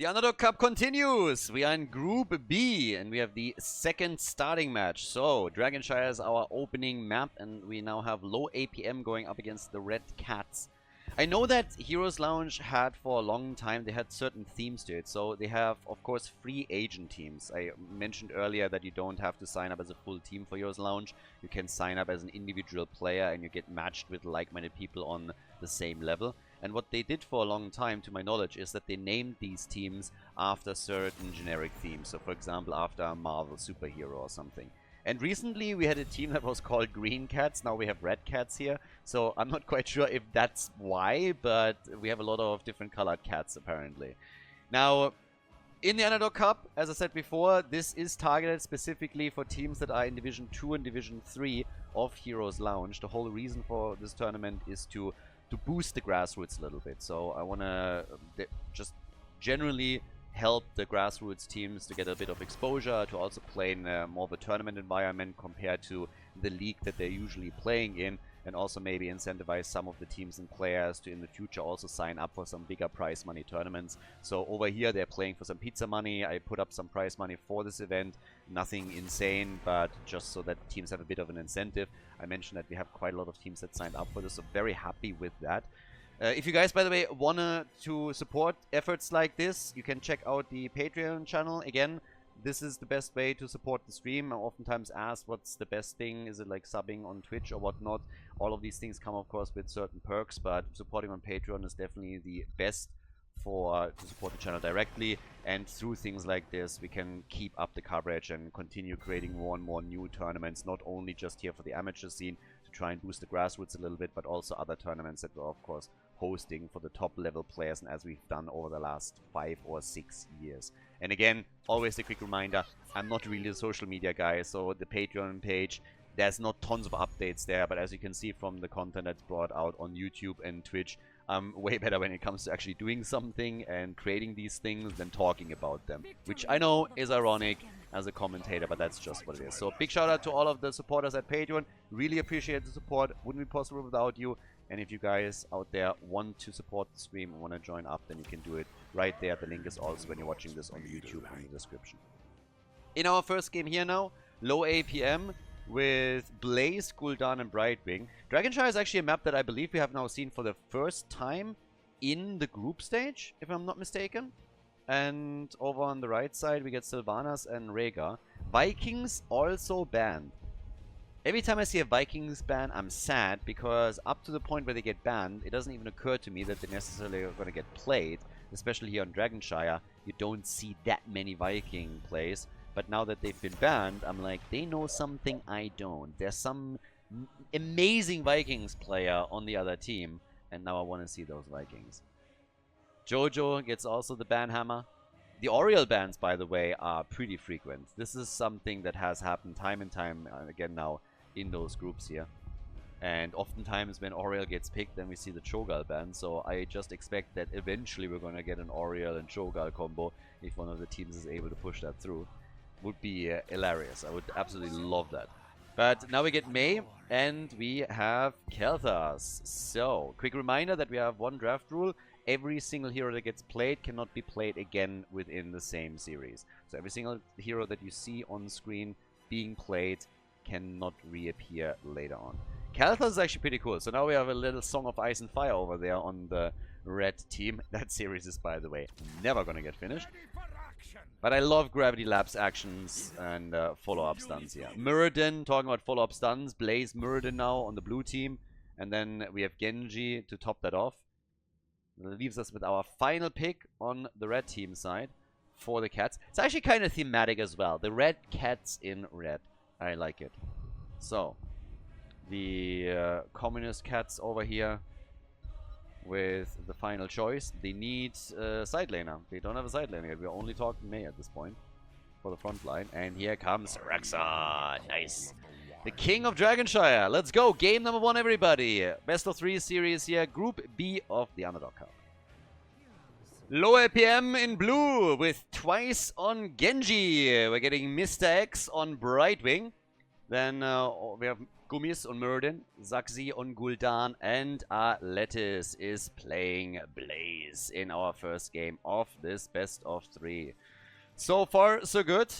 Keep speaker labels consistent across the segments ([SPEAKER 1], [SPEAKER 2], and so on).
[SPEAKER 1] The Underdog Cup continues. We are in Group B, and we have the second starting match. So, Dragonshire is our opening map, and we now have low APM going up against the Red Cats. I know that HeroesLounge had for a long time, they had certain themes to it. So, they have, of course, free agent teams. I mentioned earlier that you don't have to sign up as a full team for HeroesLounge. You can sign up as an individual player, and you get matched with like-minded people on the same level. And what they did for a long time, to my knowledge, is that they named these teams after certain generic themes. So, for example, after a Marvel superhero or something. And recently we had a team that was called Green Cats. Now we have Red Cats here. So I'm not quite sure if that's why, but we have a lot of different colored cats apparently. Now, in the Underdog Cup, as I said before, this is targeted specifically for teams that are in Division 2 and Division 3 of HeroesLounge. The whole reason for this tournament is to boost the grassroots a little bit. So I want to just generally help the grassroots teams to get a bit of exposure, to also play in more of a tournament environment compared to the league that they're usually playing in, and also maybe incentivize some of the teams and players to in the future also sign up for some bigger prize money tournaments. So over here they're playing for some pizza money. I put up some prize money for this event. Nothing insane, but just so that teams have a bit of an incentive. I mentioned that we have quite a lot of teams that signed up for this, so very happy with that. If you guys, by the way, want to support efforts like this, you can check out the Patreon channel. Again, this is the best way to support the stream. I'm oftentimes asked what's the best thing. Is it like subbing on Twitch or whatnot? All of these things come, of course, with certain perks, but supporting on Patreon is definitely the best to support the channel directly. And through things like this, we can keep up the coverage and continue creating more and more new tournaments, not only just here for the amateur scene, to try and boost the grassroots a little bit, but also other tournaments that we're, of course, hosting for the top level players, and as we've done over the last 5 or 6 years. And again, always a quick reminder, I'm not really a social media guy, so the Patreon page, there's not tons of updates there, but as you can see from the content that's brought out on YouTube and Twitch, I'm way better when it comes to actually doing something and creating these things than talking about them, which I know is ironic as a commentator, but that's just what it is. So big shout out to all of the supporters at Patreon. Really appreciate the support. Wouldn't be possible without you. And if you guys out there want to support the stream and want to join up, then you can do it right there. The link is also, when you're watching this, on YouTube in the description. In our first game here now, low APM with Blaze, Gul'dan, and Brightwing. Dragonshire is actually a map that I believe we have now seen for the first time in the group stage, if I'm not mistaken. And over on the right side, we get Sylvanas and Rhaegar. Vikings also banned. Every time I see a Vikings ban, I'm sad, because up to the point where they get banned, it doesn't even occur to me that they necessarily are going to get played. Especially here on Dragonshire, you don't see that many Viking plays. But now that they've been banned, I'm like, they know something I don't. There's some amazing Vikings player on the other team, and now I want to see those Vikings. Jojo gets also the ban hammer. The Oriole bans, by the way, are pretty frequent. This is something that has happened time and time again now in those groups here. And oftentimes when Oriole gets picked, then we see the Cho'Gall ban. So I just expect that eventually we're going to get an Oriole and Cho'Gall combo if one of the teams is able to push that through. Would be hilarious. I would absolutely love that. But now we get May, and we have Kel'Thas. So, quick reminder that we have one draft rule. Every single hero that gets played cannot be played again within the same series. So every single hero that you see on screen being played cannot reappear later on. Kel'Thas is actually pretty cool. So now we have a little Song of Ice and Fire over there on the red team. That series is, by the way, never gonna get finished. But I love Gravity Labs actions and follow-up stuns here. Muradin, talking about follow-up stuns. Blaze Muradin now on the blue team. And then we have Genji to top that off. That leaves us with our final pick on the red team side for the cats. It's actually kind of thematic as well. The red cats in red. I like it. So, the communist cats over here with the final choice. They need a side laner. They don't have a side laner yet. We're only talking May at this point for the front line. And here comes Rexa. Nice. The king of Dragonshire. Let's go. Game number 1, everybody. Best of 3 series here. Group B of the Underdog Cup. Low APM in blue with twice on Genji. We're getting Mr. X on Brightwing. Then we have Gummis on Muradin, Zaxi on Gul'dan, and Lettuce is playing Blaze in our first game of this best of 3. So far, so good.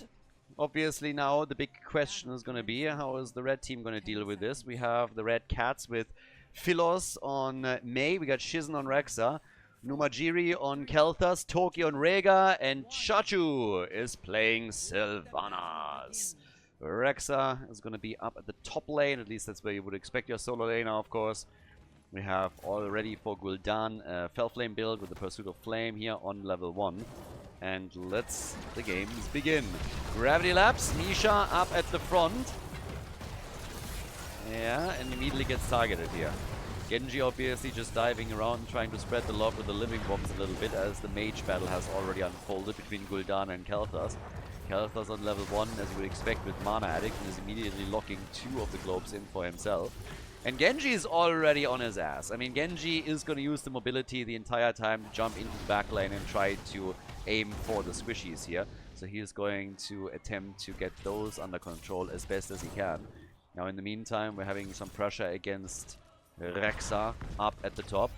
[SPEAKER 1] Obviously now the big question is going to be, how is the red team going to deal with this? We have the red cats with Philos on Mei, we got Shizen on Rexa, Numajiri on Kel'Thas, Toki on Rhaegar, and Chachu is playing Sylvanas. Rexa is going to be up at the top lane, at least that's where you would expect your solo laner, of course. We have all ready for Gul'dan, Fellflame build with the Pursuit of Flame here on level 1. And let's the games begin. Gravity Lapse, Nisha up at the front. Yeah, and immediately gets targeted here. Genji obviously just diving around, trying to spread the love with the living bombs a little bit, as the mage battle has already unfolded between Gul'dan and Kel'Thas. Kel'Thas on level 1, as you would expect with Mana Addict, and is immediately locking 2 of the globes in for himself. And Genji is already on his ass. I mean, Genji is going to use the mobility the entire time to jump into the back lane and try to aim for the squishies here. So he is going to attempt to get those under control as best as he can. Now in the meantime, we're having some pressure against Rexa up at the top.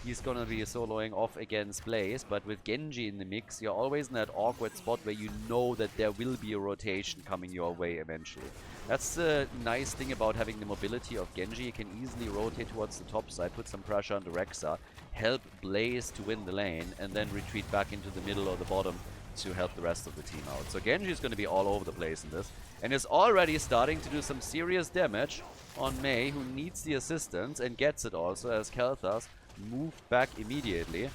[SPEAKER 1] He's gonna be soloing off against Blaze, but with Genji in the mix, you're always in that awkward spot where you know that there will be a rotation coming your way eventually. That's the nice thing about having the mobility of Genji. You can easily rotate towards the top side, put some pressure on the Rexa, help Blaze to win the lane, and then retreat back into the middle or the bottom to help the rest of the team out. So Genji is going to be all over the place in this, and is already starting to do some serious damage on Mei, who needs the assistance and gets it also, as Kel'Thas moved back immediately.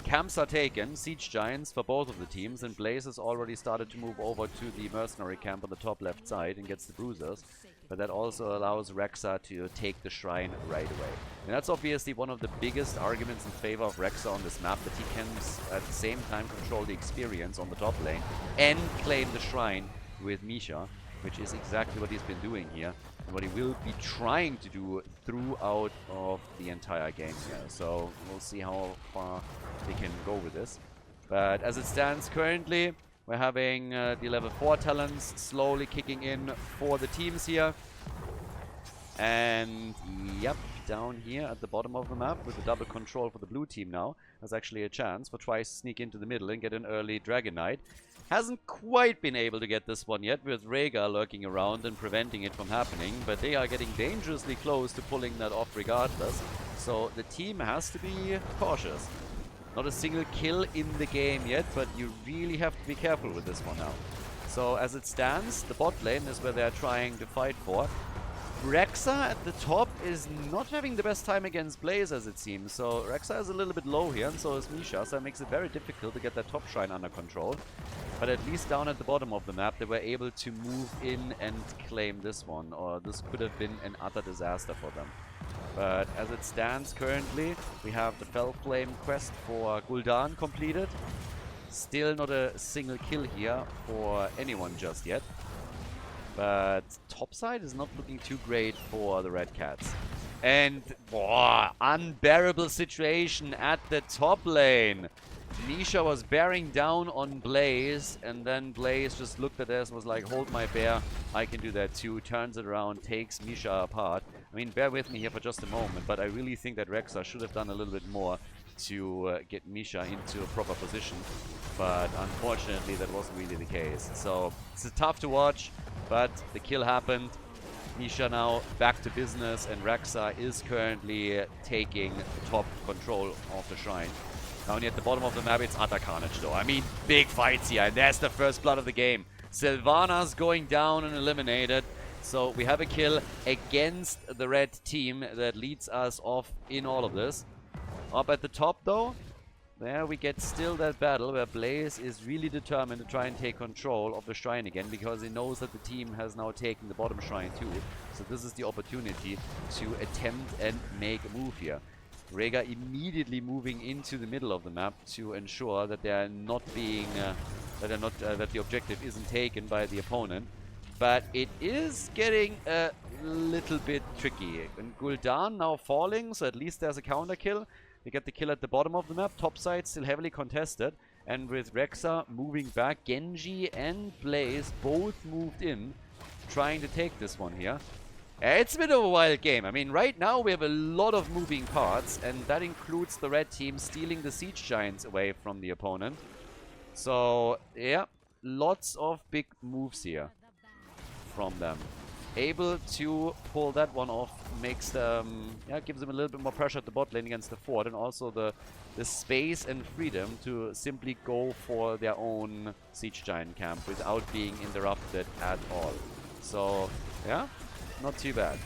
[SPEAKER 1] Camps are taken, siege giants for both of the teams, and Blaze has already started to move over to the mercenary camp on the top left side and gets the bruisers. But that also allows Rexa to take the shrine right away. And that's obviously one of the biggest arguments in favor of Rexa on this map, that he can at the same time control the experience on the top lane and claim the shrine with Misha, which is exactly what he's been doing here, and what he will be trying to do throughout of the entire game here. So we'll see how far they can go with this. But as it stands currently, we're having the level 4 talents slowly kicking in for the teams here. And yep, down here at the bottom of the map with the double control for the blue team now, there's actually a chance for Twice to sneak into the middle and get an early Dragon Knight. Hasn't quite been able to get this one yet, with Rhaegar lurking around and preventing it from happening, but they are getting dangerously close to pulling that off regardless. So the team has to be cautious. Not a single kill in the game yet, but you really have to be careful with this one now. So as it stands, the bot lane is where they're trying to fight for. Rexa at the top is not having the best time against Blaze, as it seems. So Rexa is a little bit low here, and so is Misha, so it makes it very difficult to get that top shrine under control. But at least down at the bottom of the map, they were able to move in and claim this one, or this could have been an utter disaster for them. But as it stands currently, we have the Fellflame quest for Gul'dan completed. Still not a single kill here for anyone just yet. But topside is not looking too great for the Red Cats. And, unbearable situation at the top lane. Nisha was bearing down on Blaze, and then Blaze just looked at us and was like, hold my bear, I can do that too. Turns it around, takes Misha apart. I mean, bear with me here for just a moment, but I really think that Rexa should have done a little bit more to get Misha into a proper position. But unfortunately, that wasn't really the case. So, it's tough to watch, but the kill happened. Misha now back to business, and Rexa is currently taking top control of the shrine. Down here at the bottom of the map, it's utter carnage though. I mean, big fights here, and there's the first blood of the game. Sylvanas going down and eliminated. So we have a kill against the red team that leads us off in all of this. Up at the top though, there we get still that battle where Blaze is really determined to try and take control of the shrine again, because he knows that the team has now taken the bottom shrine too. So this is the opportunity to attempt and make a move here. Rhaegar immediately moving into the middle of the map to ensure that they're not being that the objective isn't taken by the opponent. But it is getting a little bit tricky. And Gul'dan now falling, so at least there's a counter kill. We get the kill at the bottom of the map. Top side still heavily contested. And with Rexa moving back, Genji and Blaze both moved in, trying to take this one here. It's a bit of a wild game. I mean, right now we have a lot of moving parts, and that includes the red team stealing the Siege Giants away from the opponent. So, yeah, lots of big moves here from them. Able to pull that one off makes them, yeah, gives them a little bit more pressure at the bot lane against the fort, and also the space and freedom to simply go for their own Siege Giant camp without being interrupted at all. So, yeah, not too bad.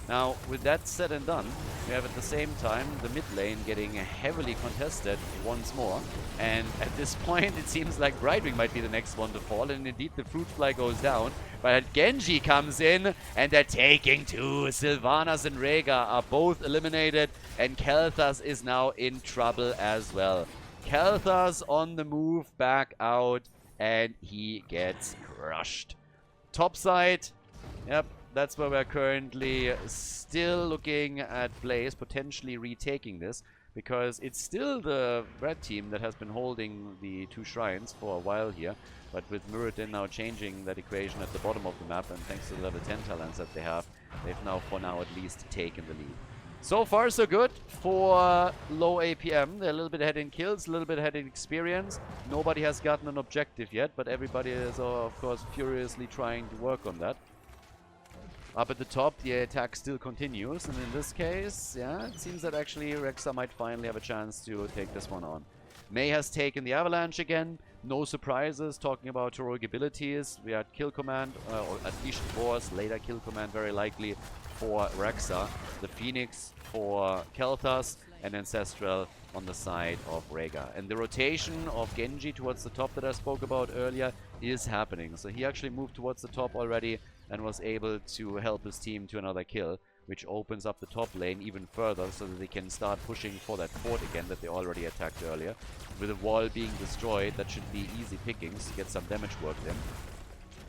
[SPEAKER 1] Now, with that said and done, we have at the same time the mid lane getting heavily contested once more. And at this point, it seems like Brightwing might be the next one to fall. And indeed, the Fruit Fly goes down. But Genji comes in, and they're taking two. Sylvanas and Rhaegar are both eliminated. And Kel'Thas is now in trouble as well. Kel'Thas on the move back out, and he gets crushed. Top side, yep. That's where we're currently still looking at Blaze potentially retaking this, because it's still the red team that has been holding the two shrines for a while here. But with Muradin now changing that equation at the bottom of the map, and thanks to the level 10 talents that they have, they've now for now at least taken the lead. So far so good for low APM. They're a little bit ahead in kills, a little bit ahead in experience. Nobody has gotten an objective yet, but everybody is of course furiously trying to work on that. Up at the top, the attack still continues, and in this case, yeah, it seems that actually Rexa might finally have a chance to take this one on. Mei has taken the Avalanche again. No surprises, talking about heroic abilities. We had kill command, or at least was later kill command very likely for Rexa. The Phoenix for Kel'Thas, and Ancestral on the side of Rhaegar. And the rotation of Genji towards the top that I spoke about earlier is happening. So he actually moved towards the top already and was able to help his team to another kill, which opens up the top lane even further so that they can start pushing for that fort again that they already attacked earlier. With the wall being destroyed, that should be easy pickings to get some damage worked in.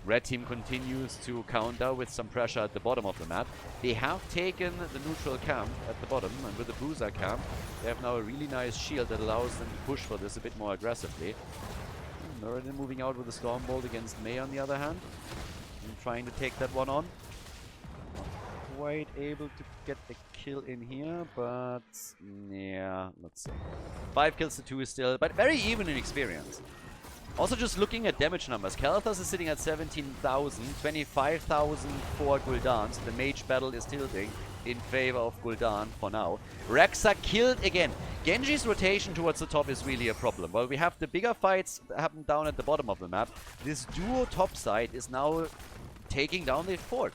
[SPEAKER 1] Red team continues to counter with some pressure at the bottom of the map. They have taken the neutral camp at the bottom, and with the Bruiser camp, they have now a really nice shield that allows them to push for this a bit more aggressively. Muradin moving out with a Stormbolt against Mei on the other hand, and trying to take that one on. Not quite able to get the kill in here, but yeah, let's see. 5 kills to 2 still, but very even in experience. Also, just looking at damage numbers, Kel'Thas is sitting at 17,000, 25,000 for Gul'dan, so the mage battle is tilting in favor of Gul'dan for now. Rexa killed again. Genji's rotation towards the top is really a problem. While we have the bigger fights happen down at the bottom of the map, this duo top side is now taking down the fort.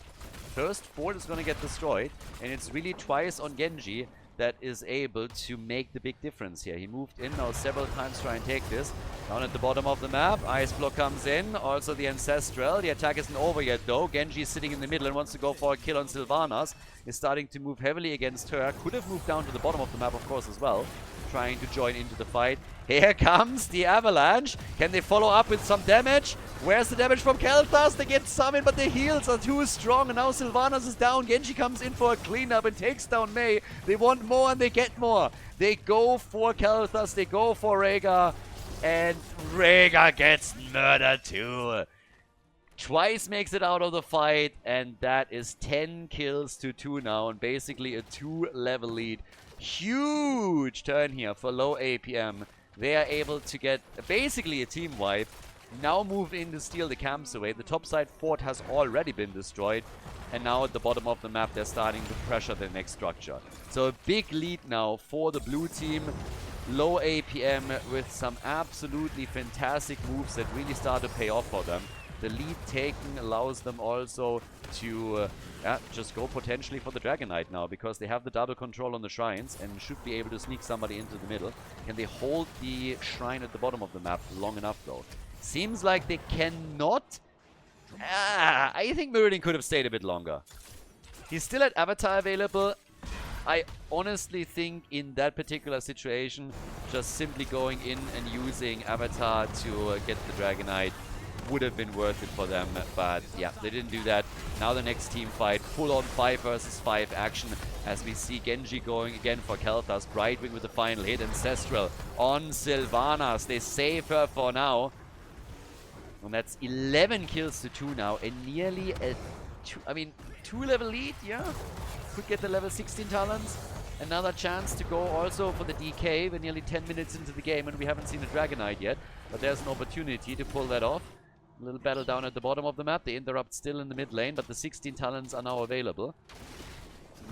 [SPEAKER 1] First fort is going to get destroyed, and it's really twice on Genji that is able to make the big difference here. He moved in now several times to try and take this. Down at the bottom of the map, Ice Block comes in, also the Ancestral. The attack isn't over yet though. Genji is sitting in the middle and wants to go for a kill on Sylvanas. Is starting to move heavily against her. Could have moved down to the bottom of the map of course as well, trying to join into the fight. Here comes the Avalanche. Can they follow up with some damage? Where's the damage from Kel'Thas? They get summoned, but the heals are too strong. And now Sylvanas is down. Genji comes in for a cleanup and takes down Mei. They want more and they get more. They go for Kel'Thas. They go for Rhaegar. And Rhaegar gets murdered too. Twice makes it out of the fight. And that is 10 kills to 2 now. And basically a 2-level lead. Huge turn here for low APM. They are able to get basically a team wipe. Now move in to steal the camps away. The topside fort has already been destroyed. And now at the bottom of the map, they're starting to pressure the next structure. So a big lead now for the blue team. Low APM with some absolutely fantastic moves that really start to pay off for them. The lead taken allows them also to just go potentially for the Dragon Knight now, because they have the double control on the shrines and should be able to sneak somebody into the middle. Can they hold the shrine at the bottom of the map long enough though? Seems like they cannot. I think Muradin could have stayed a bit longer. He's still at Avatar available. I honestly think in that particular situation, just simply going in and using Avatar to get the Dragon Knight would have been worth it for them, but yeah, they didn't do that. Now the next team fight, full on 5 versus 5 action, as we see Genji going again for Kel'Thas. Brightwing with the final hit, Ancestral on Sylvanas. They save her for now. And that's 11 kills to 2 now, and nearly a two level lead, yeah. Could get the level 16 talents. Another chance to go also for the DK. We're nearly 10 minutes into the game and we haven't seen a Dragonite yet. But there's an opportunity to pull that off. A little battle down at the bottom of the map. The interrupt still in the mid lane, but the 16 talents are now available.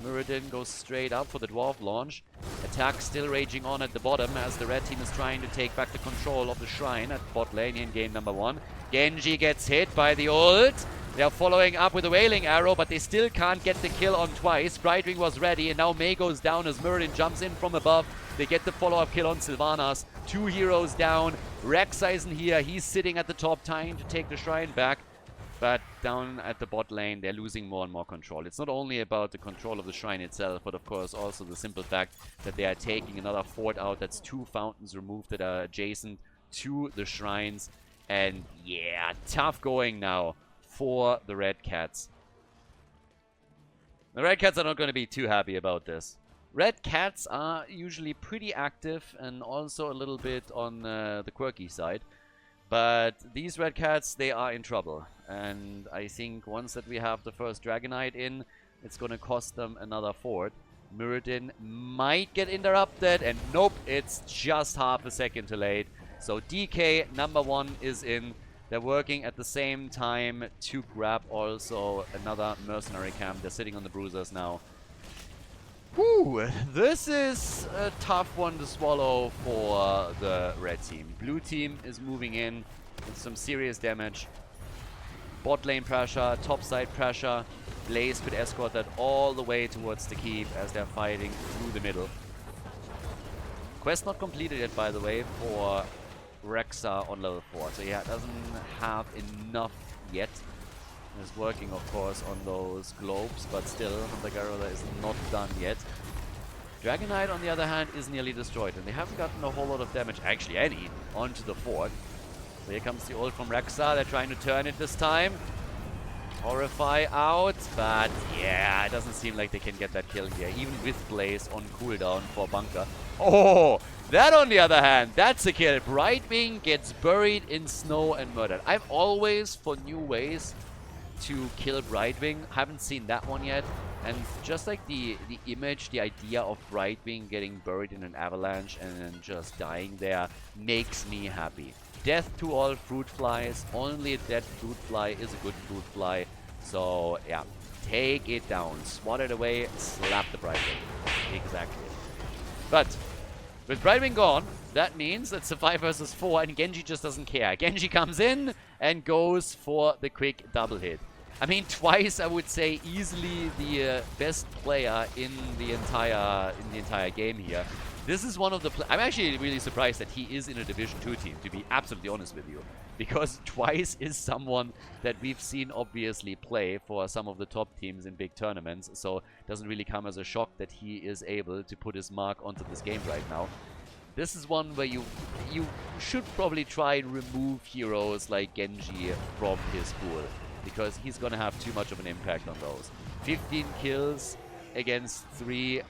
[SPEAKER 1] Muradin goes straight up for the Dwarf launch. Attack still raging on at the bottom as the red team is trying to take back the control of the shrine at bot lane in game number 1. Genji gets hit by the ult. They are following up with a Wailing Arrow, but they still can't get the kill on Twice. Brightwing was ready, and now Mei goes down as Muradin jumps in from above. They get the follow-up kill on Sylvanas. 2 heroes down. Rexa isn't here. He's sitting at the top, trying to take the shrine back. But down at the bot lane, they're losing more and more control. It's not only about the control of the shrine itself, but of course also the simple fact that they are taking another fort out. That's 2 fountains removed that are adjacent to the shrines. And yeah, tough going now for the Red Cats. The Red Cats are not going to be too happy about this. Red Cats are usually pretty active and also a little bit on the quirky side. But these Red Cats, they are in trouble. And I think once that we have the first Dragonite in, it's going to cost them another fort. Muradin might get interrupted, and nope, it's just half a second too late. So DK number 1 is in. They're working at the same time to grab also another mercenary camp. They're sitting on the bruisers now. Whew, this is a tough one to swallow for the red team. Blue team is moving in with some serious damage. Bot lane pressure, top side pressure. Blaze could escort that all the way towards the keep as they're fighting through the middle. Quest not completed yet, by the way, for Rexa on level 4. So yeah, doesn't have enough yet. Is working, of course, on those globes, but still, the Garuda is not done yet. Dragonite, on the other hand, is nearly destroyed, and they haven't gotten a whole lot of damage, actually any, onto the fort. So here comes the ult from Rexa. They're trying to turn it this time. Horrify out, but yeah, it doesn't seem like they can get that kill here, even with Blaze on cooldown for Bunker. Oh, that on the other hand, that's a kill. Brightwing gets buried in snow and murdered. I'm always for new ways to kill Brightwing. Haven't seen that one yet. And just like the image, the idea of Brightwing getting buried in an avalanche and then just dying there makes me happy. Death to all fruit flies. Only a dead fruit fly is a good fruit fly. So yeah, take it down. Swat it away, slap the Brightwing. Exactly. But with Brightwing gone, that means it's a 5 versus 4 and Genji just doesn't care. Genji comes in and goes for the quick double hit. I mean, Twice, I would say, easily the best player in the entire game here. This is one of the... I'm actually really surprised that he is in a Division 2 team, to be absolutely honest with you. Because Twice is someone that we've seen obviously play for some of the top teams in big tournaments. So it doesn't really come as a shock that he is able to put his mark onto this game right now. This is one where you should probably try and remove heroes like Genji from his pool, because he's gonna have too much of an impact on those. 15 kills against 3,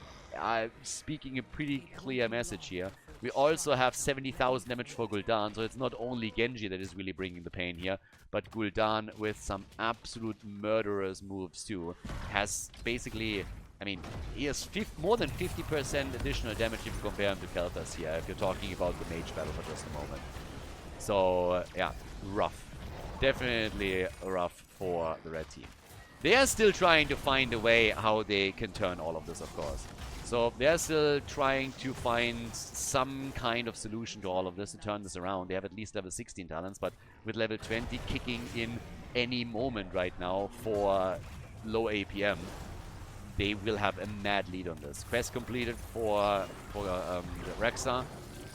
[SPEAKER 1] speaking a pretty clear message here. We also have 70,000 damage for Gul'dan, so it's not only Genji that is really bringing the pain here, but Gul'dan with some absolute murderous moves too. Has basically... I mean, he has more than 50% additional damage if you compare him to Kel'Thas here, if you're talking about the mage battle for just a moment. So, yeah, rough. Definitely rough for the red team. They are still trying to find a way how they can turn all of this, of course. So, they're still trying to find some kind of solution to all of this to turn this around. They have at least level 16 talents, but with level 20 kicking in any moment right now for low APM, they will have a mad lead on this. Quest completed for Rexa,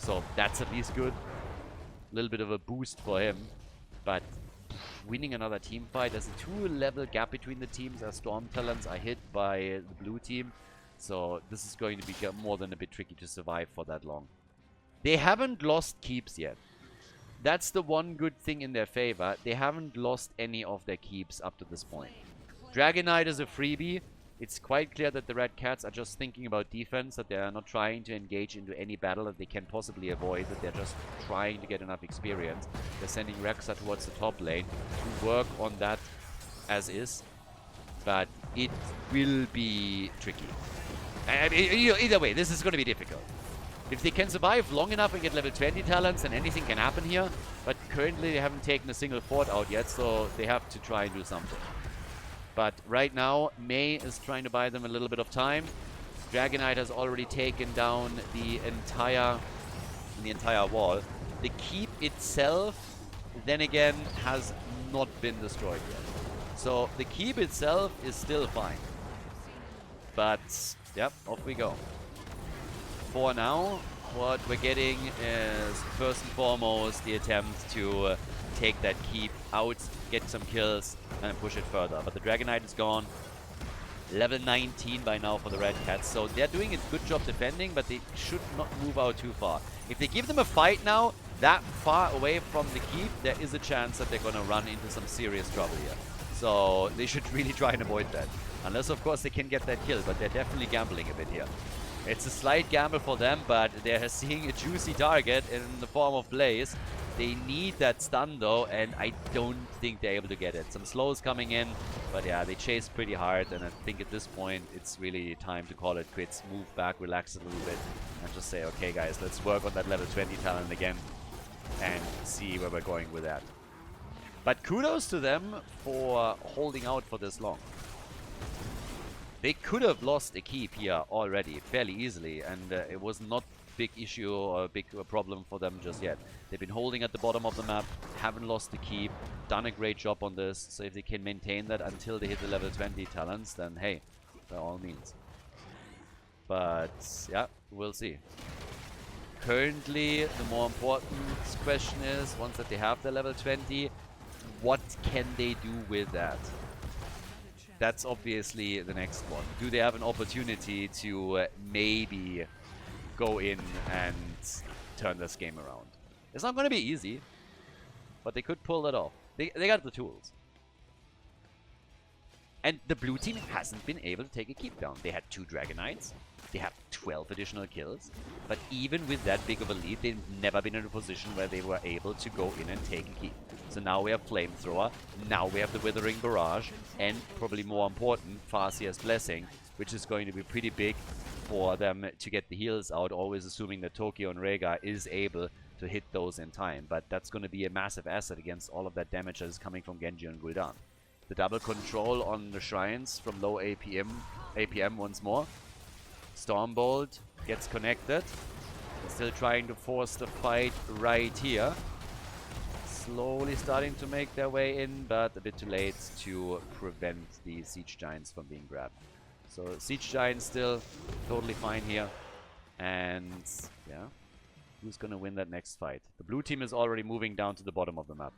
[SPEAKER 1] so that's at least good. A little bit of a boost for him, but winning another team fight. There's a 2-level gap between the teams as Storm Talents are hit by the blue team, so this is going to be more than a bit tricky to survive for that long. They haven't lost keeps yet. That's the one good thing in their favor. They haven't lost any of their keeps up to this point. Dragonite is a freebie. It's quite clear that the Red Cats are just thinking about defense, that they are not trying to engage into any battle that they can possibly avoid, that they're just trying to get enough experience. They're sending Rexa towards the top lane to work on that as is. but it will be tricky. I mean, either way, this is going to be difficult. If they can survive long enough and get level 20 talents, then anything can happen here. But currently they haven't taken a single fort out yet, so they have to try and do something. But right now, Mei is trying to buy them a little bit of time. Dragonite has already taken down the entire wall. The keep itself, then again, has not been destroyed yet. So the keep itself is still fine. But, yep, off we go. For now, what we're getting is, first and foremost, the attempt to take that keep out, get some kills, and push it further. But the Dragonite is gone. Level 19 by now for the Red Cats. So they're doing a good job defending, but they should not move out too far. If they give them a fight now, that far away from the keep, there is a chance that they're going to run into some serious trouble here. So they should really try and avoid that. Unless, of course, they can get that kill, but they're definitely gambling a bit here. It's a slight gamble for them, but they're seeing a juicy target in the form of Blaze. They need that stun, though, and I don't think they're able to get it. Some slows coming in, but yeah, they chase pretty hard, and I think at this point, it's really time to call it quits. Move back, relax a little bit, and just say, okay, guys, let's work on that level 20 talent again and see where we're going with that. But kudos to them for holding out for this long. They could have lost a keep here already fairly easily, and it was not a big issue or a big problem for them just yet. They've been holding at the bottom of the map, haven't lost the keep, done a great job on this. So if they can maintain that until they hit the level 20 talents, then hey, by all means. But yeah, we'll see. Currently, the more important question is, once that they have the level 20, what can they do with that? That's obviously the next one. Do they have an opportunity to maybe go in and turn this game around? It's not going to be easy, but they could pull that off. They got the tools. And the blue team hasn't been able to take a keep down. They had 2 Dragonites. They have 12 additional kills. But even with that big of a lead, they've never been in a position where they were able to go in and take a keep. So now we have Flamethrower, now we have the Withering Barrage, and probably more important, Farseer's Blessing, which is going to be pretty big for them to get the heals out, always assuming that Tokyo and Rhaegar is able to hit those in time. But that's going to be a massive asset against all of that damage that is coming from Genji and Gul'dan. The double control on the shrines from low APM once more. Stormbolt gets connected. Still trying to force the fight right here. Slowly starting to make their way in, but a bit too late to prevent the Siege Giants from being grabbed. So Siege Giants still totally fine here. And yeah, who's gonna win that next fight? The blue team is already moving down to the bottom of the map.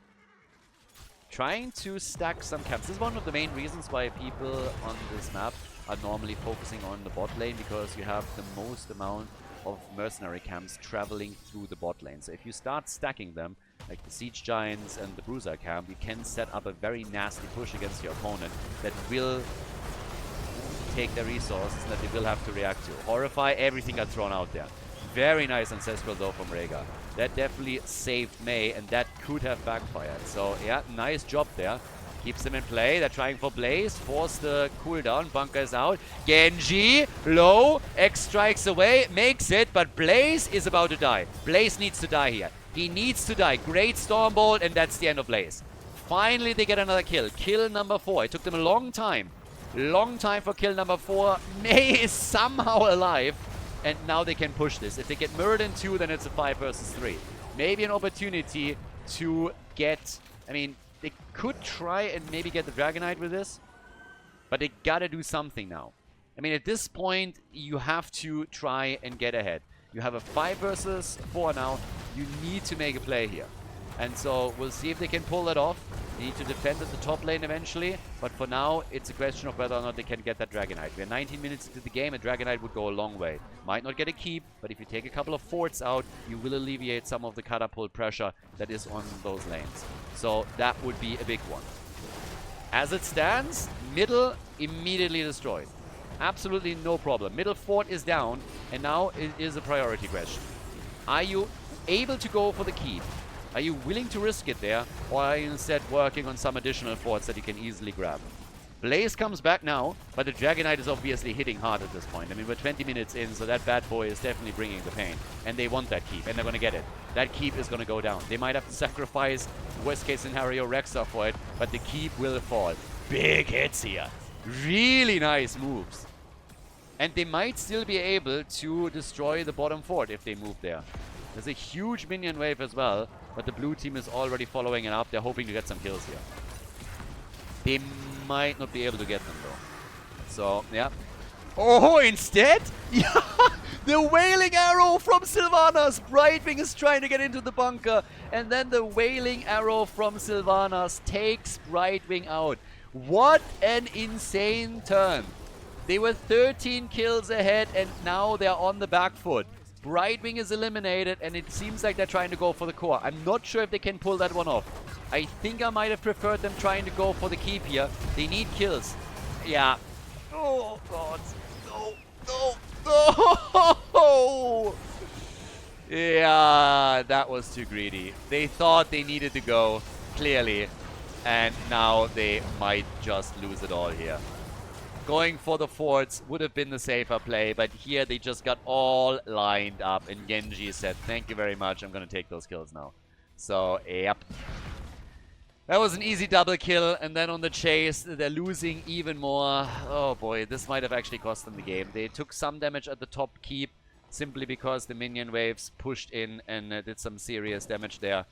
[SPEAKER 1] Trying to stack some camps. This is one of the main reasons why people on this map are normally focusing on the bot lane, because you have the most amount of mercenary camps traveling through the bot lane. So if you start stacking them, like the Siege Giants and the Bruiser camp, you can set up a very nasty push against your opponent that will take their resources and that they will have to react to. Horrify, everything got thrown out there. Very nice Ancestral though from Rhaegar. That definitely saved Mei, and that could have backfired. So yeah, nice job there. Keeps them in play. They're trying for Blaze. Force the cooldown. Bunkers out. Genji, low. X strikes away. Makes it, but Blaze is about to die. Blaze needs to die here. He needs to die. Great Stormbolt, and that's the end of Blaze. Finally, they get another kill. Kill number 4. It took them a long time. Long time for kill number 4. Mei is somehow alive. And now they can push this. If they get murdered in 2, then it's a 5 versus 3. Maybe an opportunity to get... I mean, they could try and maybe get the Dragonite with this. But they gotta do something now. I mean, at this point, you have to try and get ahead. You have a 5 versus 4 now. You need to make a play here. And so we'll see if they can pull that off. They need to defend at the top lane eventually. But for now, it's a question of whether or not they can get that Dragonite. We're 19 minutes into the game. A Dragonite would go a long way. Might not get a keep, but if you take a couple of forts out, you will alleviate some of the catapult pressure that is on those lanes. So that would be a big one. As it stands, middle immediately destroyed. Absolutely no problem. Middle fort is down, and now it is a priority question. Are you able to go for the keep? Are you willing to risk it there, or are you instead working on some additional forts that you can easily grab? Blaze comes back now, but the Dragon Knight is obviously hitting hard at this point. I mean, we're 20 minutes in, so that bad boy is definitely bringing the pain. And they want that keep, and they're going to get it. That keep is going to go down. They might have to sacrifice, worst case scenario, Rexa for it, but the keep will fall. Big hits here. Really nice moves. And they might still be able to destroy the bottom fort if they move there. There's a huge minion wave as well, but the blue team is already following it up. They're hoping to get some kills here. They might not be able to get them though. So, yeah. Oh, instead? Yeah! The Wailing Arrow from Sylvanas! Brightwing is trying to get into the bunker. And then the Wailing Arrow from Sylvanas takes Brightwing out. What an insane turn. They were 13 kills ahead and now they're on the back foot. Brightwing is eliminated and it seems like they're trying to go for the core. I'm not sure if they can pull that one off. I think I might have preferred them trying to go for the keep here. They need kills. Yeah. Oh, God. No. Yeah, that was too greedy. They thought they needed to go, clearly. And now they might just lose it all here. Going for the forts would have been the safer play, but here they just got all lined up. And Genji said, thank you very much, I'm going to take those kills now. So, yep. That was an easy double kill, and then on the chase, they're losing even more. Oh boy, this might have actually cost them the game. They took some damage at the top keep, simply because the minion waves pushed in and did some serious damage there.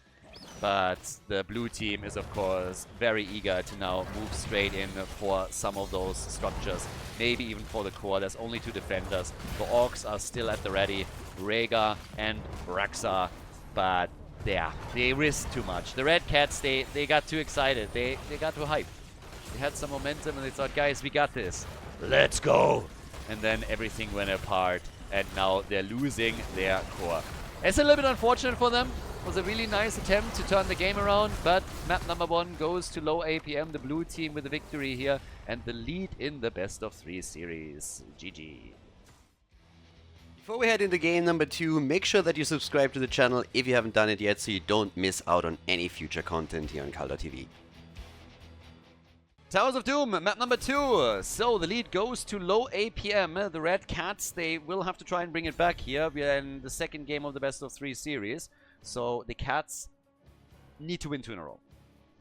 [SPEAKER 1] But the blue team is, of course, very eager to now move straight in for some of those structures. Maybe even for the core. There's only 2 defenders. The Orcs are still at the ready. Rhaegar and Rexa. But, yeah, they risked too much. The Red Cats, they got too excited. They got too hyped. They had some momentum and they thought, guys, we got this. Let's go! And then everything went apart. And now they're losing their core. It's a little bit unfortunate for them. It was a really nice attempt to turn the game around, but map number 1 goes to low APM, the blue team with the victory here, and the lead in the best of 3 series. GG.
[SPEAKER 2] Before we head into game number 2, make sure that you subscribe to the channel if you haven't done it yet, so you don't miss out on any future content here on Khaldor TV.
[SPEAKER 1] Towers of Doom, map number 2. So the lead goes to low APM. The Red Cats, they will have to try and bring it back here. We are in the second game of the best of 3 series. So the Cats need to win 2 in a row.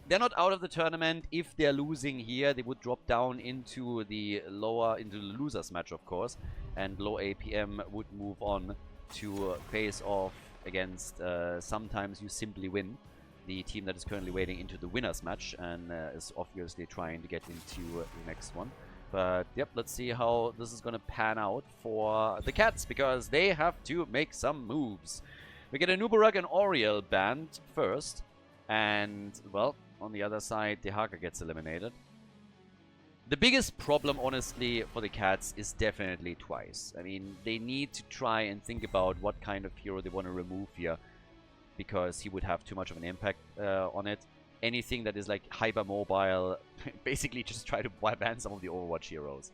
[SPEAKER 1] They're not out of the tournament. If they're losing here, they would drop down into the losers match, of course. And low APM would move on to face off against sometimes you simply win. The team that is currently waiting into the winners match and is obviously trying to get into the next one. But yep, let's see how this is going to pan out for the Cats, because they have to make some moves. We get a Nubarag and Oriel banned first, and, well, on the other side, Dehaka gets eliminated. The biggest problem, honestly, for the Cats is definitely Twice. I mean, they need to try and think about what kind of hero they want to remove here, because he would have too much of an impact on it. Anything that is like hyper-mobile, basically just try to ban some of the Overwatch heroes.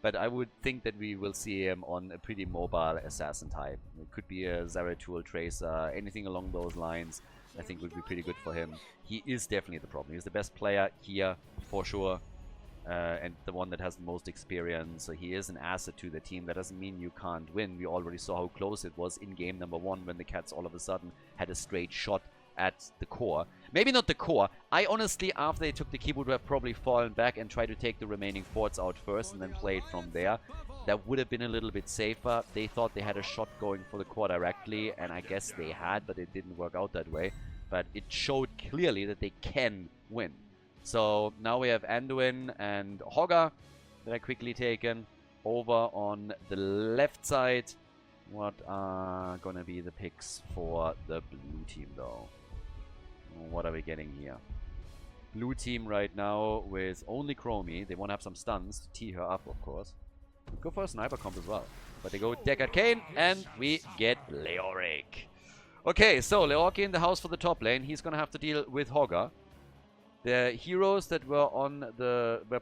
[SPEAKER 1] But I would think that we will see him on a pretty mobile assassin type. It could be a Zeratul Tracer, anything along those lines I think would be pretty good for him. He is definitely the problem. He's the best player here, for sure. And the one that has the most experience. So he is an asset to the team. That doesn't mean you can't win. We already saw how close it was in game number 1 when the Cats all of a sudden had a straight shot at the core. Maybe not the core. I honestly, after they took the key, would have probably fallen back and tried to take the remaining forts out first and then play it from there. That would have been a little bit safer. They thought they had a shot going for the core directly, and I guess they had, but it didn't work out that way. But it showed clearly that they can win. So now we have Anduin and Hogger that are quickly taken. Over on the left side, what are gonna be the picks for the blue team though? What are we getting here? Blue team right now with only Chromie. They want to have some stuns to tee her up, of course. Go for a sniper comp as well. But they go Deckard Cain, and we get Leoric. Okay, so Leoric in the house for the top lane. He's gonna have to deal with Hogger. The heroes that were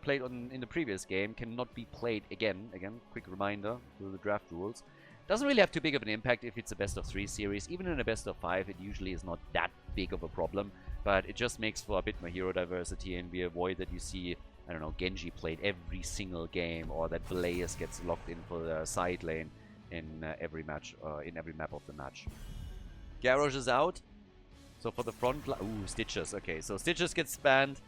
[SPEAKER 1] played in the previous game cannot be played again. Again, quick reminder to the draft rules. Doesn't really have too big of an impact if it's a best of 3 series. Even in a best of 5, it usually is not that big of a problem. But it just makes for a bit more hero diversity, and we avoid that you see I don't know, Genji played every single game, or that Blaze gets locked in for the side lane in every match, in every map of the match. Garrosh is out. So for the front line, ooh, Stitches. Okay, so Stitches gets banned.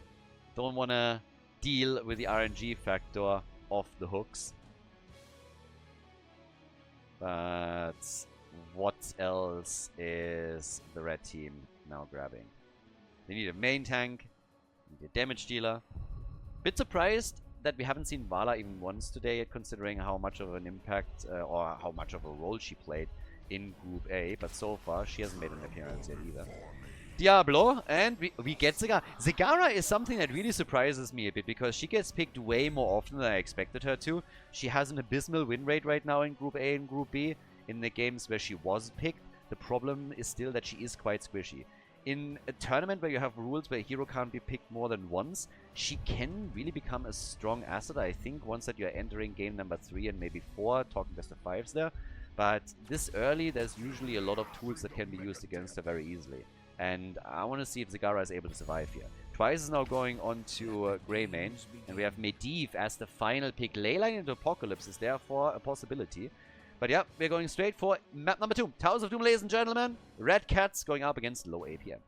[SPEAKER 1] Don't want to deal with the RNG factor of the hooks. But what else is the red team now grabbing? They need a main tank, need a damage dealer. Bit surprised that we haven't seen Vala even once today yet, considering how much of an impact or how much of a role she played in Group A. But so far, she hasn't made an appearance yet either. Diablo, and we get Zagara. Zagara is something that really surprises me a bit, because she gets picked way more often than I expected her to. She has an abysmal win rate right now in Group A and Group B. In the games where she was picked, the problem is still that she is quite squishy. In a tournament where you have rules where a hero can't be picked more than once, she can really become a strong asset, I think, once that you're entering game number 3 and maybe 4, talking best of 5s there. But this early, there's usually a lot of tools that can be used against her very easily. And I want to see if Zagara is able to survive here. Twice is now going on to Greymane, and we have Medivh as the final pick. Leyline into Apocalypse is therefore a possibility. But yeah, we're going straight for map number 2. Towers of Doom, ladies and gentlemen. Red Cats going up against low APM.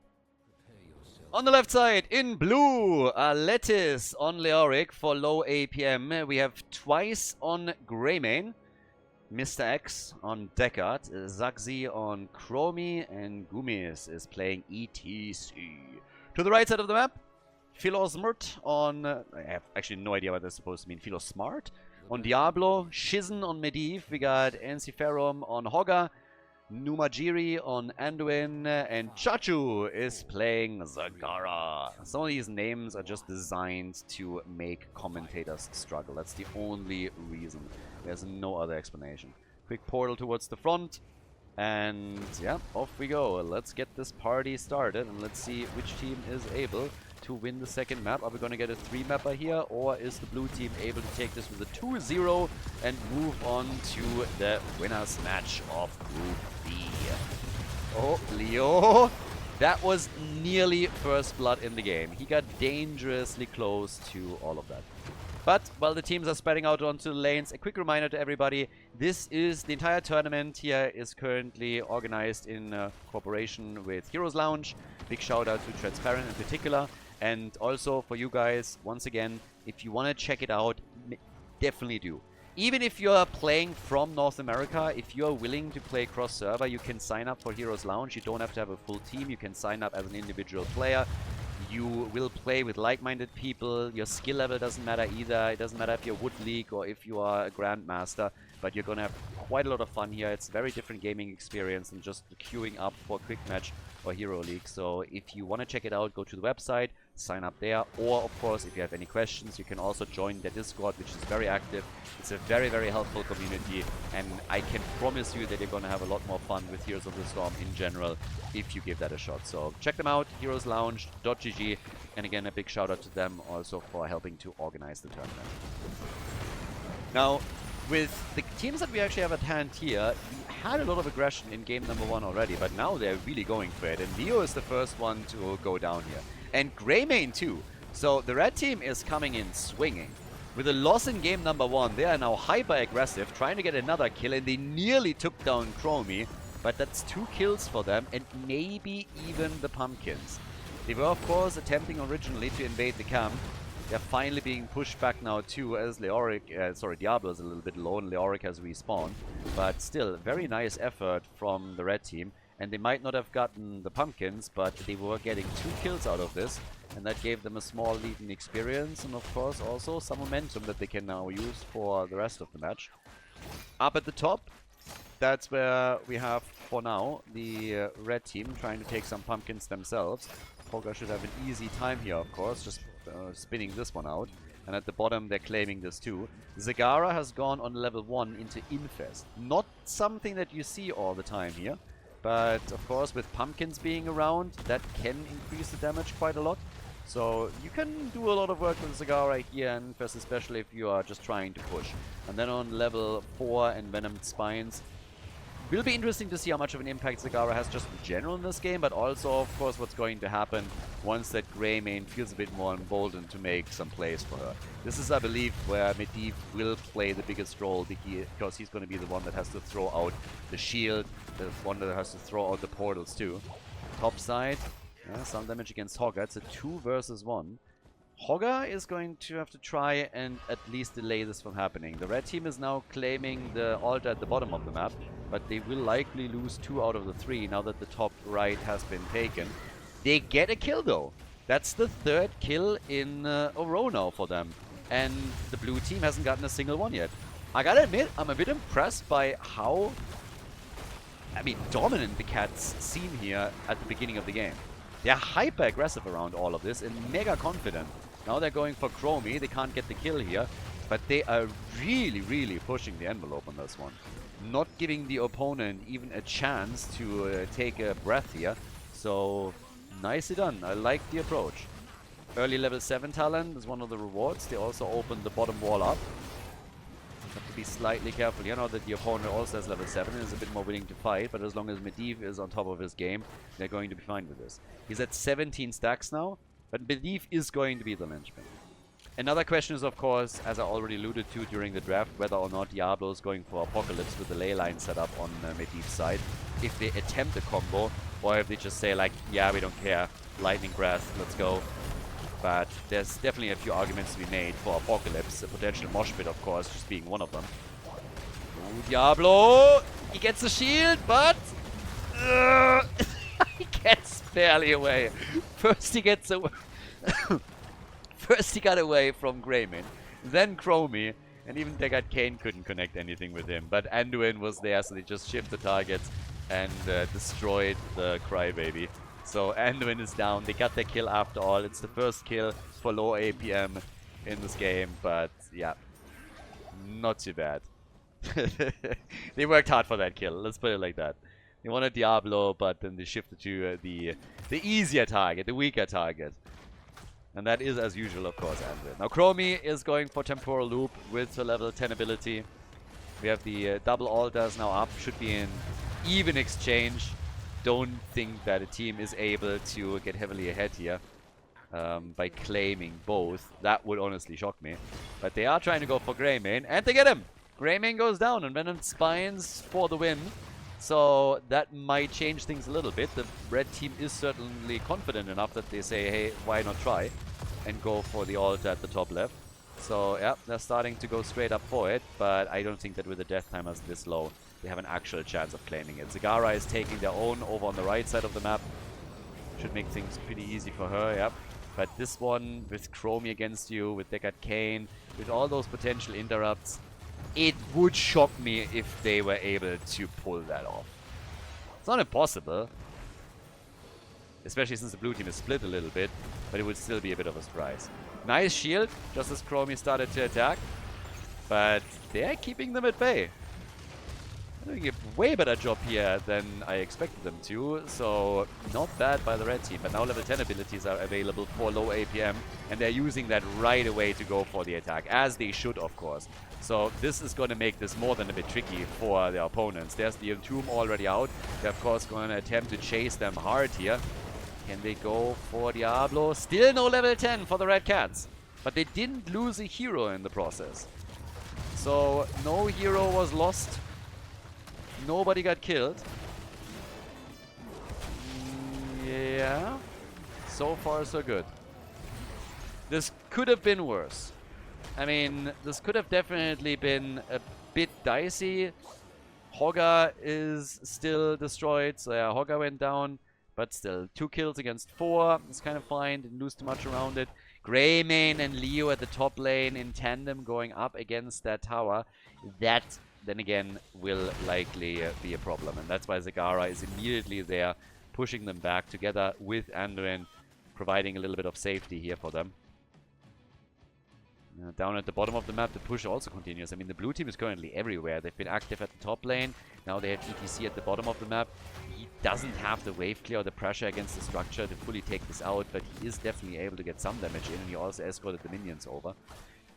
[SPEAKER 1] On the left side, in blue, Lettuce on Leoric for low APM. We have Twice on Greymane. Mr. X on Deckard, Zagzi on Chromie, and Gumis is playing ETC. To the right side of the map, Philosmart on... I have actually no idea what that's supposed to mean. Philosmart on Diablo, Shizen on Medivh, we got Ensiferum on Hogga, Numajiri on Anduin, and Chachu is playing Zagara. Some of these names are just designed to make commentators struggle. That's the only reason. There's no other explanation. Quick portal towards the front. And yeah, off we go. Let's get this party started. And let's see which team is able to win the second map. Are we going to get a 3-mapper here? Or is the blue team able to take this with a 2-0 and move on to the winner's match of Group B? Oh, Leo. That was nearly first blood in the game. He got dangerously close to all of that. But while the teams are spreading out onto the lanes, a quick reminder to everybody, this is the entire tournament here is currently organized in cooperation with HeroesLounge. Big shout out to Transparent in particular. And also for you guys, once again, if you want to check it out, definitely do. Even if you're playing from North America, if you're willing to play cross-server, you can sign up for HeroesLounge. You don't have to have a full team. You can sign up as an individual player. You will play with like-minded people. Your skill level doesn't matter either. It doesn't matter if you're Wood League or if you are a Grandmaster, but you're going to have quite a lot of fun here. It's a very different gaming experience than just queuing up for a quick match or Hero League. So if you want to check it out, go to the website, sign up there. Or, of course, if you have any questions, you can also join the Discord, which is very active. It's a very, very helpful community, and I can promise you that you're going to have a lot more fun with Heroes of the Storm in general if you give that a shot. So check them out, heroeslounge.gg, and again, a big shout out to them also for helping to organize the tournament. Now, with the teams that we actually have at hand here, we had a lot of aggression in game number 1 already, but now they're really going for it, and Leo is the first one to go down here. And Greymane too. So the red team is coming in swinging. With a loss in game number 1, they are now hyper-aggressive, trying to get another kill, and they nearly took down Chromie, but that's 2 kills for them, and maybe even the Pumpkins. They were, of course, attempting originally to invade the camp. They're finally being pushed back now too, as Diablo is a little bit low, and Leoric has respawned. But still, very nice effort from the red team, and they might not have gotten the Pumpkins, but they were getting 2 kills out of this. And that gave them a small lead in experience, and of course also some momentum that they can now use for the rest of the match. Up at the top, that's where we have, for now, the red team trying to take some pumpkins themselves. Poga should have an easy time here, of course, just spinning this one out. And at the bottom, they're claiming this too. Zagara has gone on level 1 into Infest. Not something that you see all the time here. But, of course, with pumpkins being around, that can increase the damage quite a lot. So you can do a lot of work with Zagara here, and especially if you are just trying to push. And then on level 4 and Venomed Spines, Will be interesting to see how much of an impact Zagara has just in general in this game, but also, of course, what's going to happen once that Grey main feels a bit more emboldened to make some plays for her. This is, I believe, where Medivh will play the biggest role because he's going to be the one that has to throw out the shield, the one that has to throw out the portals too. Top side, some damage against Hogger. It's a 2 versus 1. Hogger is going to have to try and at least delay this from happening. The red team is now claiming the altar at the bottom of the map, but they will likely lose 2 out of the 3 now that the top right has been taken. They get a kill though. That's the 3rd kill in a row now for them. And the blue team hasn't gotten a single one yet. I gotta admit, I'm a bit impressed by how, dominant the Cats seem here at the beginning of the game. They're hyper aggressive around all of this and mega confident. Now they're going for Chromie. They can't get the kill here, but they are really, really pushing the envelope on this one. Not giving the opponent even a chance to take a breath here. So, nicely done. I like the approach. Early level 7 talent is one of the rewards. They also open the bottom wall up. Have to be slightly careful. You know that the opponent also has level 7 and is a bit more willing to fight, but as long as Medivh is on top of his game, they're going to be fine with this. He's at 17 stacks now, but Medivh is going to be the linchpin. Another question is, of course, as I already alluded to during the draft, whether or not Diablo is going for Apocalypse with the ley line set up on Medivh's side. If they attempt a combo, or if they just say like, yeah, we don't care, Lightning Breath, let's go. But there's definitely a few arguments to be made for Apocalypse. A potential mosh pit, of course, just being one of them. Ooh, Diablo! He gets the shield, but... he gets barely away. First he gets away... First he got away from Greymin, then Chromie, and even Deckard Cain couldn't connect anything with him. But Anduin was there, so they just shift the targets and destroyed the Crybaby. So Anduin is down. They got their kill after all. It's the first kill for low APM in this game, but yeah, not too bad. They worked hard for that kill, let's put it like that. They wanted Diablo, but then they shifted to the easier target, the weaker target. And that is, as usual, of course, Anduin. Now Chromie is going for Temporal Loop with the level 10 ability. We have the double altars now up. Should be an even exchange. Don't think that a team is able to get heavily ahead here by claiming both. That would honestly shock me. But they are trying to go for Greymane, and they get him! Greymane goes down, and Venom spines for the win. So that might change things a little bit. The red team is certainly confident enough that they say, hey, why not try? And go for the ult at the top left. So yeah, they're starting to go straight up for it, but I don't think that with the death timers this low, they have an actual chance of claiming it. Zagara is taking their own over on the right side of the map. Should make things pretty easy for her, yep. But this one, with Chromie against you, with Deckard Cain, with all those potential interrupts, it would shock me if they were able to pull that off. It's not impossible. Especially since the blue team is split a little bit, but it would still be a bit of a surprise. Nice shield, just as Chromie started to attack. But they're keeping them at bay. They're doing a way better job here than I expected them to, so not bad by the red team. But now level 10 abilities are available for low APM, and they're using that right away to go for the attack, as they should, of course. So this is going to make this more than a bit tricky for their opponents. There's the Entomb already out. They're, of course, going to attempt to chase them hard here. Can they go for Diablo? Still no level 10 for the Red Cats. But they didn't lose a hero in the process. So no hero was lost. Nobody got killed. Yeah. So far, so good. This could have been worse. I mean, this could have definitely been a bit dicey. Hogger is still destroyed. So yeah, Hogger went down. But still, 2 kills against 4. It's kind of fine. Didn't lose too much around it. Greymane and Leo at the top lane in tandem going up against that tower. That, then again, will likely be a problem. And that's why Zagara is immediately there, pushing them back together with Anduin, providing a little bit of safety here for them. Down at the bottom of the map, the push also continues. I mean, the blue team is currently everywhere. They've been active at the top lane. Now they have ETC at the bottom of the map. He doesn't have the wave clear or the pressure against the structure to fully take this out, but he is definitely able to get some damage in, and he also escorted the minions over.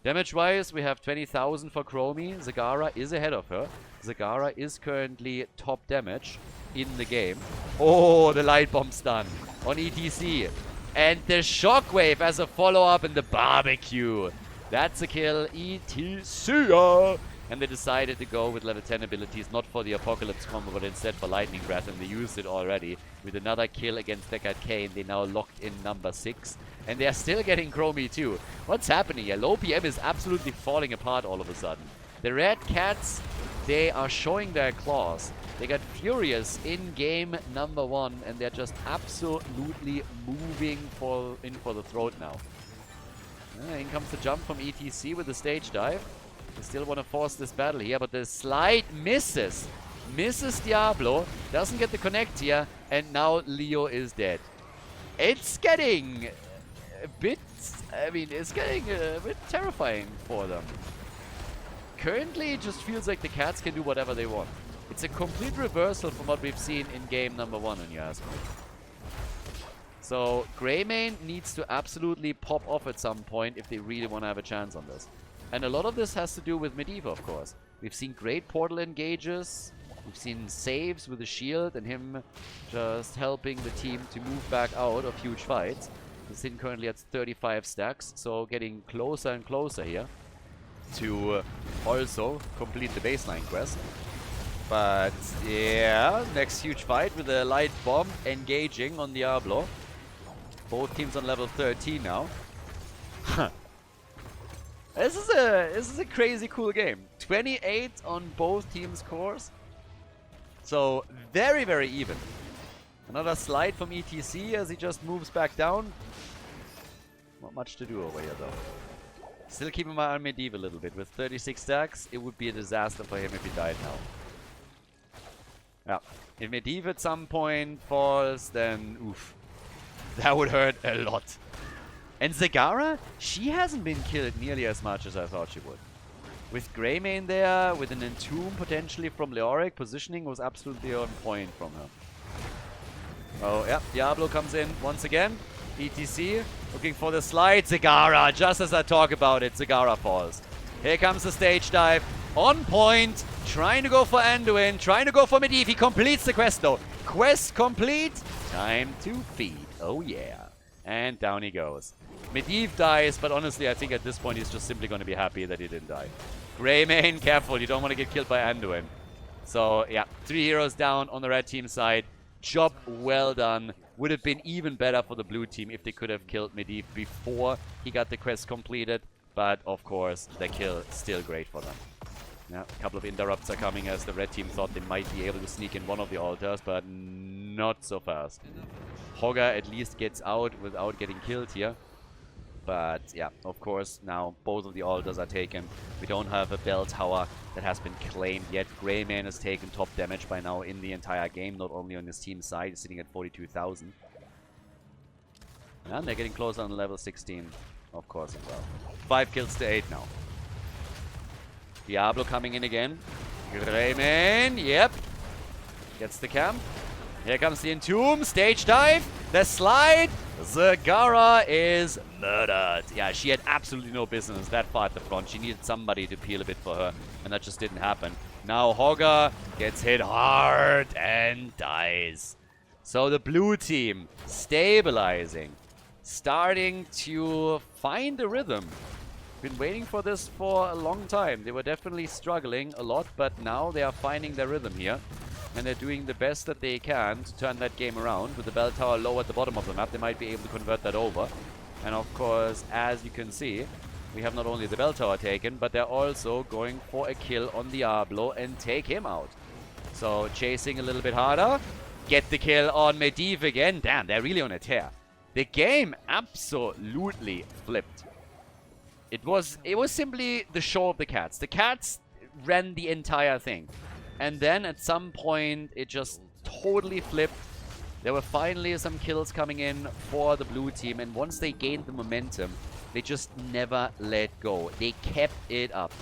[SPEAKER 1] Damage-wise, we have 20,000 for Chromie. Zagara is ahead of her. Zagara is currently top damage in the game. Oh, the light bomb's done on ETC. And the shockwave as a follow-up in the barbecue. That's a kill, ETC. And they decided to go with level 10 abilities, not for the Apocalypse combo, but instead for Lightning Breath, and they used it already. With another kill against Deckard Kane, they now locked in number 6. And they are still getting Chromie too. What's happening here? Low PM is absolutely falling apart all of a sudden. The Red Cats, they are showing their claws. They got furious in game number 1, and they're just absolutely moving in for the throat now. In comes the jump from ETC with the stage dive. They still want to force this battle here, but the slide misses. Misses Diablo, doesn't get the connect here, and now Leo is dead. It's getting a bit, it's getting a bit terrifying for them. Currently, it just feels like the Cats can do whatever they want. It's a complete reversal from what we've seen in game number 1, when you ask me. So, Greymane needs to absolutely pop off at some point if they really want to have a chance on this. And a lot of this has to do with Medivh, of course. We've seen great portal engages. We've seen saves with the shield and him just helping the team to move back out of huge fights. He's sitting currently at 35 stacks, so getting closer and closer here to also complete the baseline quest. But yeah, next huge fight with a light bomb engaging on Diablo. Both teams on level 13 now. This is a crazy cool game. 28 on both teams' cores. So very, very even. Another slide from ETC as he just moves back down. Not much to do over here though. Still keeping my eye on Medivh a little bit. With 36 stacks, it would be a disaster for him if he died now. Yeah. If Medivh at some point falls, then oof. That would hurt a lot. And Zagara, she hasn't been killed nearly as much as I thought she would. With Greymane there, with an Entomb potentially from Leoric, positioning was absolutely on point from her. Oh yeah, Diablo comes in once again. ETC, looking for the slide. Zagara, just as I talk about it, Zagara falls. Here comes the stage dive. On point, trying to go for Anduin, trying to go for Medivh. He completes the quest though. Quest complete. Time to feed. Oh yeah. And down he goes. Medivh dies, but honestly, I think at this point he's just simply going to be happy that he didn't die. Greymane, careful, you don't want to get killed by Anduin. So, yeah, 3 heroes down on the red team side. Job well done. Would have been even better for the blue team if they could have killed Medivh before he got the quest completed. But, of course, the kill still great for them. Yeah, a couple of interrupts are coming as the red team thought they might be able to sneak in one of the altars, but not so fast. Hogger at least gets out without getting killed here. But yeah, of course, now both of the altars are taken. We don't have a bell tower that has been claimed yet. Greymane has taken top damage by now in the entire game, not only on his team side, he's sitting at 42,000. And they're getting closer on level 16, of course, as well. 5 kills to 8 now. Diablo coming in again. Greymane, yep. Gets the camp. Here comes the Entomb, stage dive, the slide. Zagara is murdered. Yeah, she had absolutely no business that far at the front. She needed somebody to peel a bit for her, and that just didn't happen. Now Hogger gets hit hard and dies. So the blue team stabilizing, starting to find a rhythm. Been waiting for this for a long time. They were definitely struggling a lot, but now they are finding their rhythm here. And they're doing the best that they can to turn that game around. With the bell tower low at the bottom of the map, they might be able to convert that over. And of course, as you can see, we have not only the bell tower taken, but they're also going for a kill on Diablo and take him out. So chasing a little bit harder. Get the kill on Medivh again. Damn, they're really on a tear. The game absolutely flipped. It was simply the show of the Cats. The Cats ran the entire thing. And then at some point, it just totally flipped. There were finally some kills coming in for the blue team. And once they gained the momentum, they just never let go. They kept it up.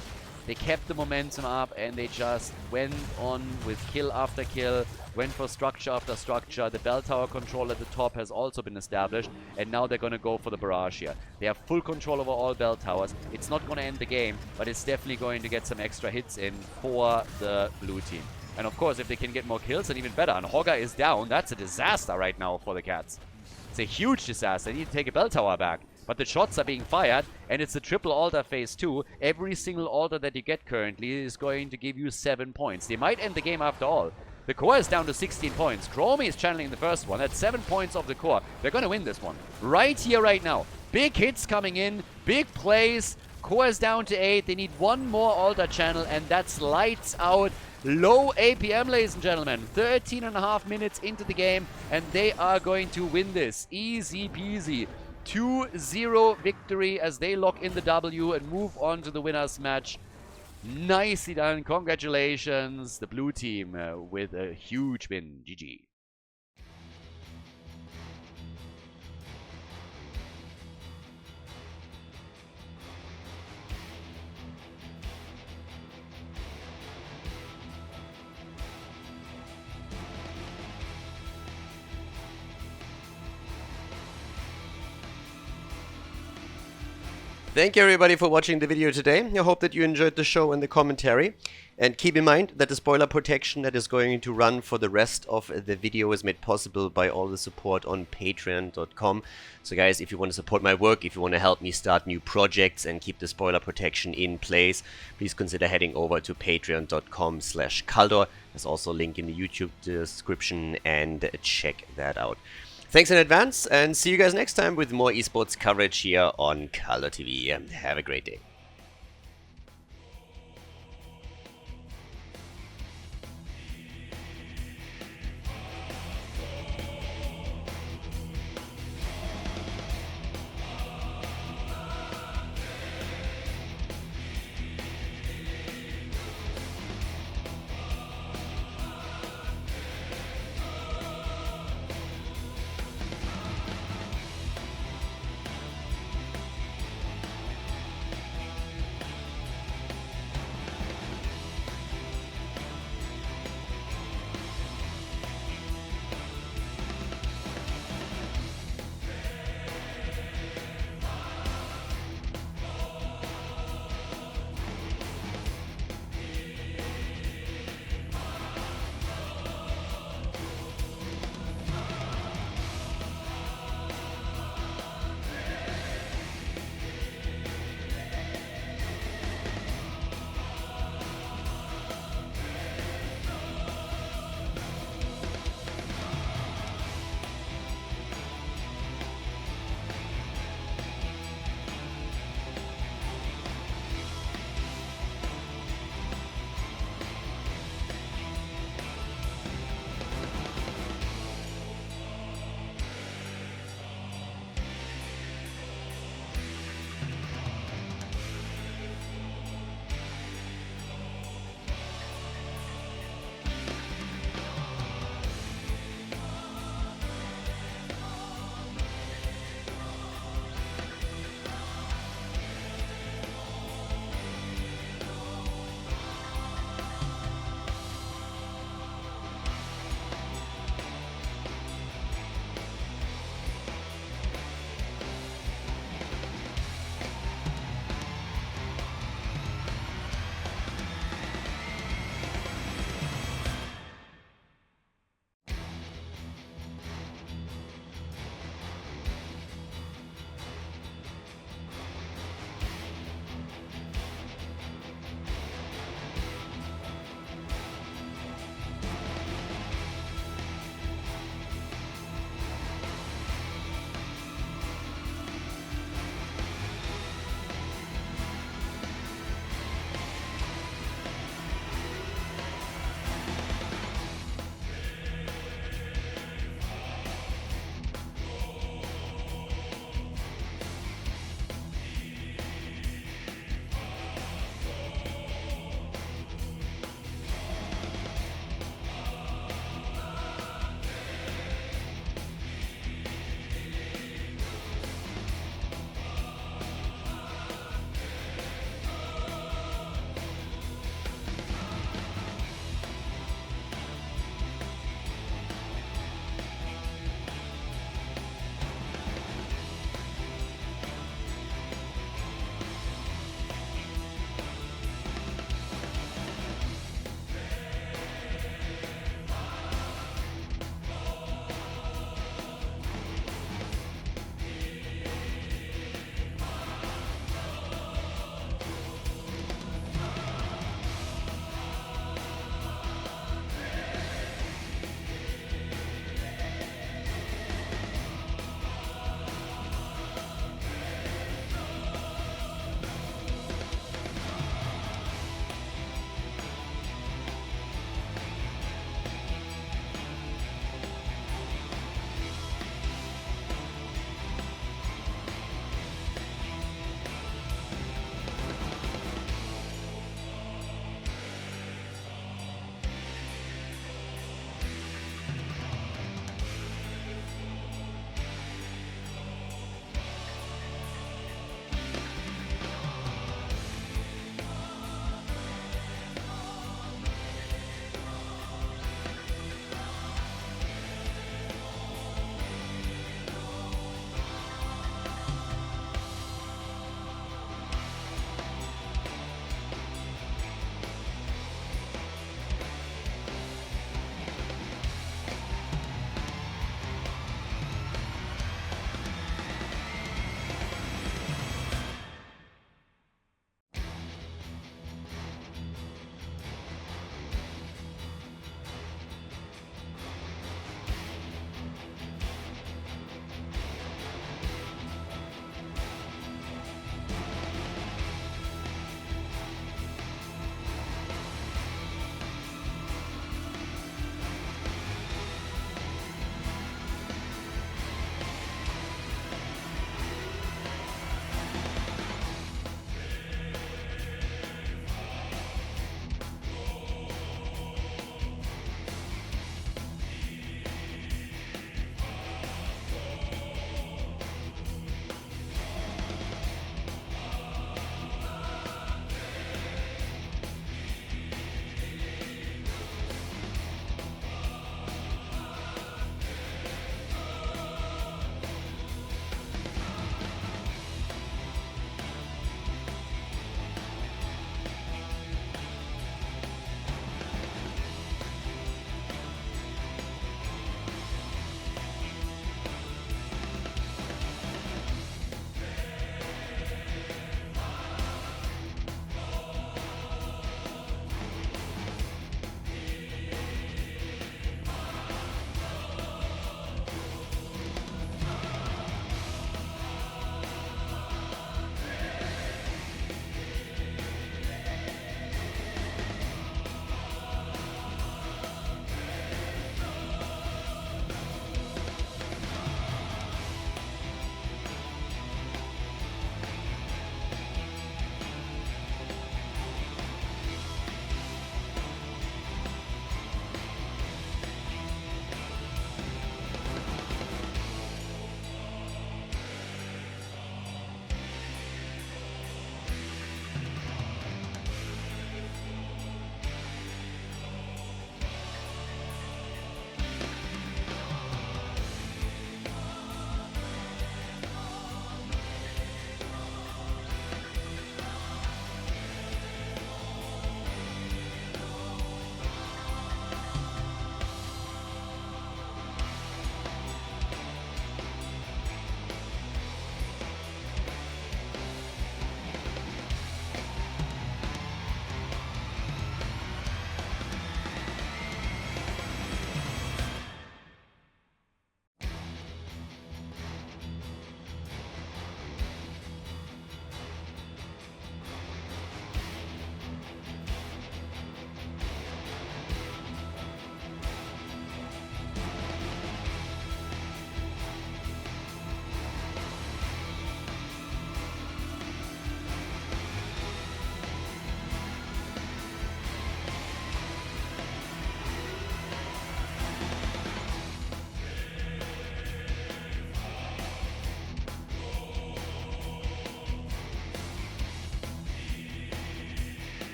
[SPEAKER 1] They kept the momentum up and they just went on with kill after kill, went for structure after structure. The bell tower control at the top has also been established, and now they're going to go for the barrage here. They have full control over all bell towers. It's not going to end the game, but it's definitely going to get some extra hits in for the blue team. And of course, if they can get more kills, then even better. And Hogger is down. That's a disaster right now for the Cats. It's a huge disaster. They need to take a bell tower back. But the shots are being fired, and it's a triple altar phase 2. Every single altar that you get currently is going to give you 7 points. They might end the game after all. The core is down to 16 points. Chromie is channeling the first one. That's 7 points of the core. They're going to win this one. Right here, right now. Big hits coming in. Big plays. Core is down to 8. They need one more altar channel, and that's lights out. Low APM, ladies and gentlemen. 13.5 minutes into the game, and they are going to win this. Easy peasy. 2-0 victory as they lock in the W and move on to the winners match. Nicely done. Congratulations, the blue team, with a huge win. GG.
[SPEAKER 2] Thank you everybody for watching the video today. I hope that you enjoyed the show and the commentary. And keep in mind that the spoiler protection that is going to run for the rest of the video is made possible by all the support on patreon.com. So guys, if you want to support my work, if you want to help me start new projects and keep the spoiler protection in place, please consider heading over to patreon.com/Khaldor. There's also a link in the YouTube description, and check that out. Thanks in advance, and see you guys next time with more esports coverage here on Khaldor TV. Have a great day.